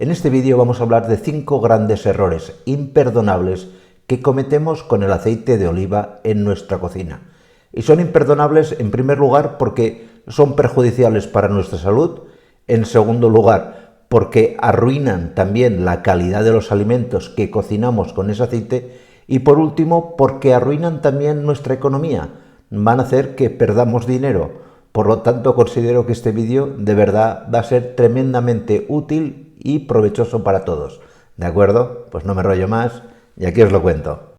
En este vídeo vamos a hablar de 5 grandes errores imperdonables que cometemos con el aceite de oliva en nuestra cocina. Y son imperdonables en primer lugar porque son perjudiciales para nuestra salud, en segundo lugar porque arruinan también la calidad de los alimentos que cocinamos con ese aceite y por último porque arruinan también nuestra economía, van a hacer que perdamos dinero. Por lo tanto, considero que este vídeo de verdad va a ser tremendamente útil y provechoso para todos. ¿De acuerdo? Pues no me rollo más y aquí os lo cuento.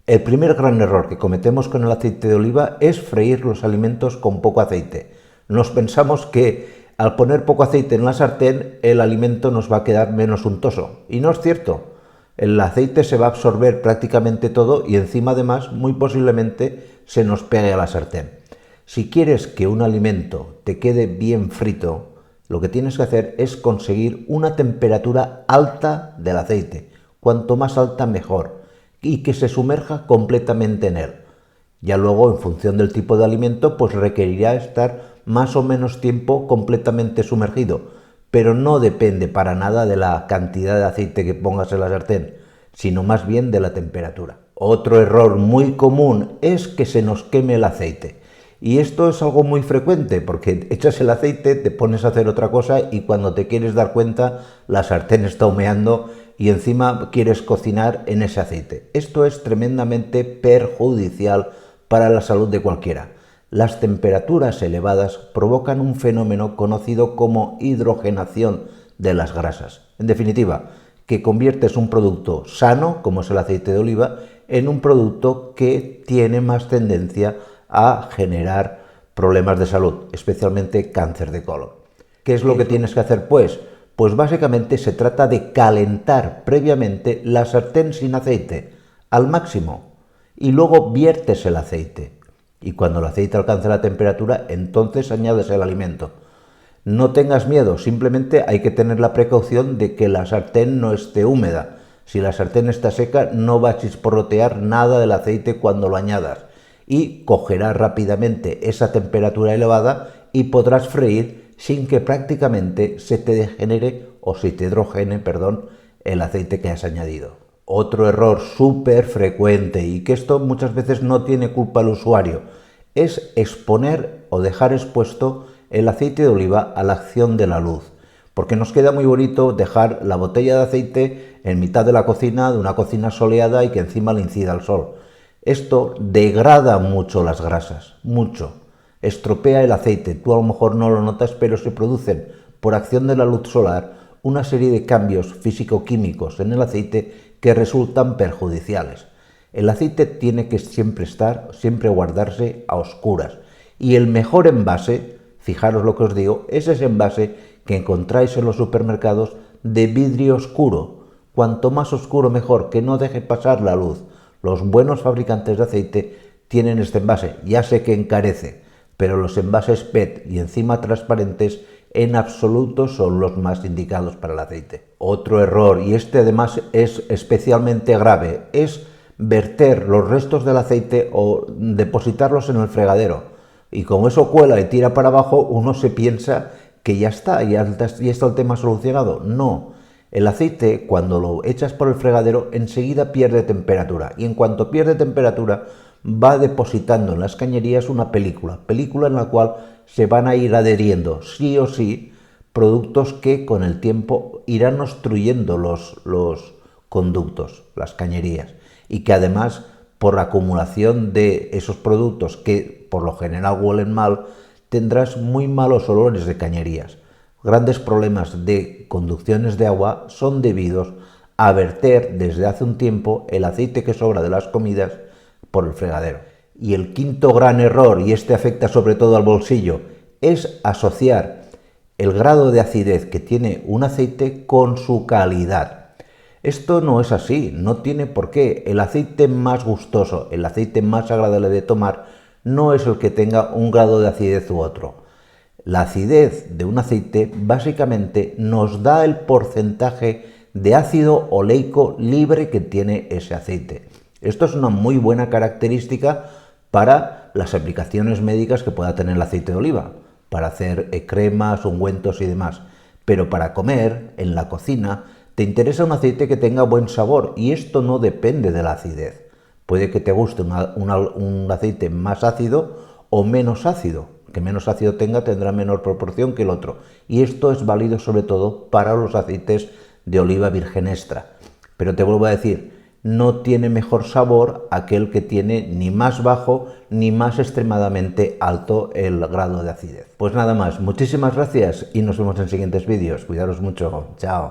El primer gran error que cometemos con el aceite de oliva es freír los alimentos con poco aceite. Nos pensamos que al poner poco aceite en la sartén el alimento nos va a quedar menos untoso. Y no es cierto. El aceite se va a absorber prácticamente todo y encima además muy posiblemente se nos pegue a la sartén. Si quieres que un alimento te quede bien frito, lo que tienes que hacer es conseguir una temperatura alta del aceite. Cuanto más alta mejor. Y que se sumerja completamente en él. Ya luego, en función del tipo de alimento, pues requerirá estar más o menos tiempo completamente sumergido. Pero no depende para nada de la cantidad de aceite que pongas en la sartén, sino más bien de la temperatura. Otro error muy común es que se nos queme el aceite. Y esto es algo muy frecuente porque echas el aceite, te pones a hacer otra cosa y cuando te quieres dar cuenta la sartén está humeando y encima quieres cocinar en ese aceite. Esto es tremendamente perjudicial para la salud de cualquiera. Las temperaturas elevadas provocan un fenómeno conocido como hidrogenación de las grasas. En definitiva, que conviertes un producto sano, como es el aceite de oliva, en un producto que tiene más tendencia a generar problemas de salud, especialmente cáncer de colon. ¿Qué es lo que tienes que hacer pues? Pues básicamente se trata de calentar previamente la sartén sin aceite al máximo y luego viertes el aceite. Y cuando el aceite alcance la temperatura, entonces añades el alimento. No tengas miedo, simplemente hay que tener la precaución de que la sartén no esté húmeda. Si la sartén está seca, no va a chisporrotear nada del aceite cuando lo añadas y cogerá rápidamente esa temperatura elevada y podrás freír sin que prácticamente se te degenere o se te hidrogene, el aceite que has añadido. Otro error súper frecuente y que esto muchas veces no tiene culpa el usuario es exponer o dejar expuesto el aceite de oliva a la acción de la luz. Porque nos queda muy bonito dejar la botella de aceite en mitad de la cocina, de una cocina soleada y que encima le incida el sol. Esto degrada mucho las grasas, mucho. Estropea el aceite. Tú a lo mejor no lo notas, pero se producen por acción de la luz solar una serie de cambios físico-químicos en el aceite que resultan perjudiciales. El aceite tiene que siempre guardarse a oscuras. Y el mejor envase, fijaros lo que os digo, es ese envase que encontráis en los supermercados de vidrio oscuro. Cuanto más oscuro mejor, que no deje pasar la luz. Los buenos fabricantes de aceite tienen este envase, ya sé que encarece, pero los envases PET y encima transparentes en absoluto son los más indicados para el aceite. Otro error, y este además es especialmente grave, es verter los restos del aceite o depositarlos en el fregadero. Y como eso cuela y tira para abajo, uno se piensa que ya está el tema solucionado. No. El aceite, cuando lo echas por el fregadero, enseguida pierde temperatura. Y en cuanto pierde temperatura, va depositando en las cañerías una película en la cual se van a ir adheriendo, sí o sí, productos que con el tiempo irán obstruyendo los conductos, las cañerías. Y que además, por la acumulación de esos productos que por lo general huelen mal, tendrás muy malos olores de cañerías. Grandes problemas de conducciones de agua son debidos a verter desde hace un tiempo el aceite que sobra de las comidas por el fregadero. Y el quinto gran error, y este afecta sobre todo al bolsillo, es asociar el grado de acidez que tiene un aceite con su calidad. Esto no es así, no tiene por qué. El aceite más gustoso, el aceite más agradable de tomar, no es el que tenga un grado de acidez u otro. La acidez de un aceite básicamente nos da el porcentaje de ácido oleico libre que tiene ese aceite. Esto es una muy buena característica para las aplicaciones médicas que pueda tener el aceite de oliva. para hacer cremas, ungüentos y demás. Pero para comer, en la cocina, te interesa un aceite que tenga buen sabor y esto no depende de la acidez. Puede que te guste un aceite más ácido o menos ácido. Que menos ácido tenga tendrá menor proporción que el otro. Y esto es válido sobre todo para los aceites de oliva virgen extra. Pero te vuelvo a decir, no tiene mejor sabor aquel que tiene ni más bajo ni más extremadamente alto el grado de acidez. Pues nada más, muchísimas gracias y nos vemos en siguientes vídeos. Cuidaros mucho, chao.